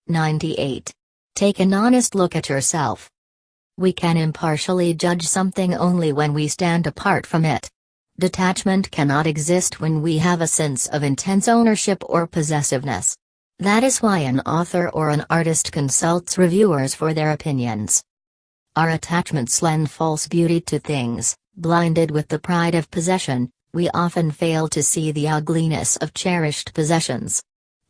98. Take an honest look at yourself. We can impartially judge something only when we stand apart from it. Detachment cannot exist when we have a sense of intense ownership or possessiveness. That is why an author or an artist consults reviewers for their opinions. Our attachments lend false beauty to things. Blinded with the pride of possession, we often fail to see the ugliness of cherished possessions.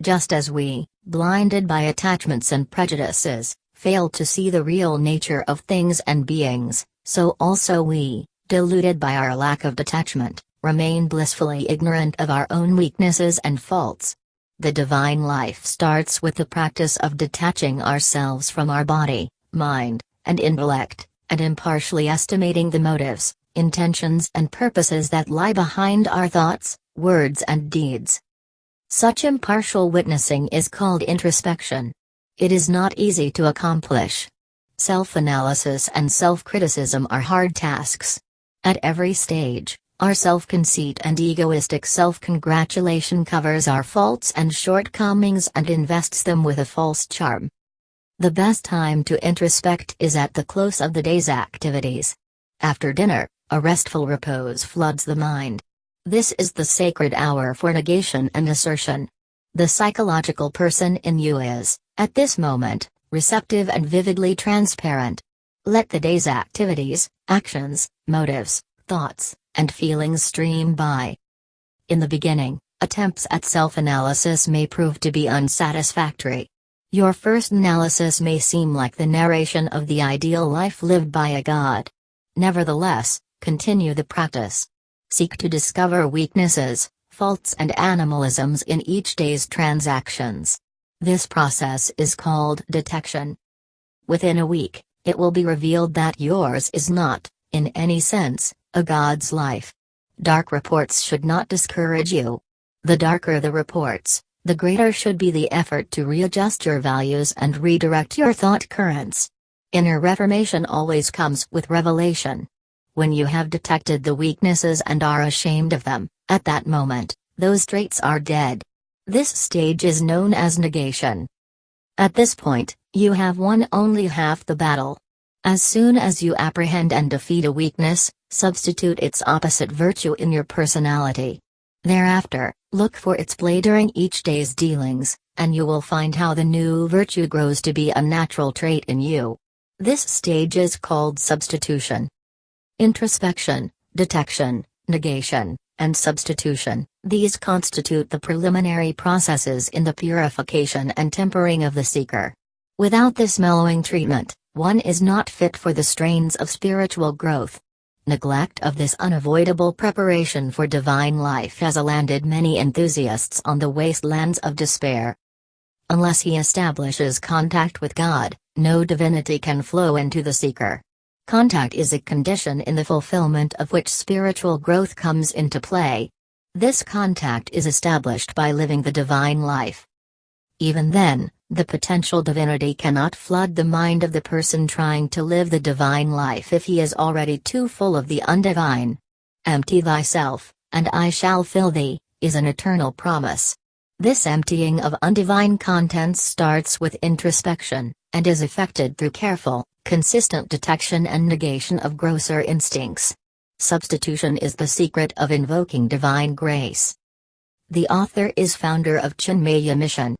Just as we, blinded by attachments and prejudices, fail to see the real nature of things and beings, so also we, deluded by our lack of detachment, remain blissfully ignorant of our own weaknesses and faults. The divine life starts with the practice of detaching ourselves from our body, mind, and intellect, and impartially estimating the motives, intentions and purposes that lie behind our thoughts, words and deeds. Such impartial witnessing is called introspection. It is not easy to accomplish. Self-analysis and self-criticism are hard tasks. At every stage, our self-conceit and egoistic self-congratulation covers our faults and shortcomings and invests them with a false charm. The best time to introspect is at the close of the day's activities. After dinner, a restful repose floods the mind. This is the sacred hour for negation and assertion. The psychological person in you is, at this moment, receptive and vividly transparent. Let the day's activities, actions, motives, thoughts, and feelings stream by. In the beginning, attempts at self-analysis may prove to be unsatisfactory. Your first analysis may seem like the narration of the ideal life lived by a god. Nevertheless, continue the practice. Seek to discover weaknesses, faults and animalisms in each day's transactions. This process is called detection. Within a week, it will be revealed that yours is not, in any sense, a god's life. Dark reports should not discourage you. The darker the reports, the greater should be the effort to readjust your values and redirect your thought currents. Inner reformation always comes with revelation. When you have detected the weaknesses and are ashamed of them, at that moment, those traits are dead. This stage is known as negation. At this point, you have won only half the battle. As soon as you apprehend and defeat a weakness, substitute its opposite virtue in your personality. Thereafter, look for its play during each day's dealings, and you will find how the new virtue grows to be a natural trait in you. This stage is called substitution. Introspection, detection, negation, and substitution, these constitute the preliminary processes in the purification and tempering of the seeker. Without this mellowing treatment, one is not fit for the strains of spiritual growth. Neglect of this unavoidable preparation for divine life has landed many enthusiasts on the wastelands of despair. Unless he establishes contact with God, no divinity can flow into the seeker. Contact is a condition in the fulfillment of which spiritual growth comes into play. This contact is established by living the divine life. Even then, the potential divinity cannot flood the mind of the person trying to live the divine life if he is already too full of the undivine. Empty thyself, and I shall fill thee, is an eternal promise. This emptying of undivine contents starts with introspection, and is effected through careful, consistent detection and negation of grosser instincts. Substitution is the secret of invoking divine grace. The author is founder of Chinmaya Mission.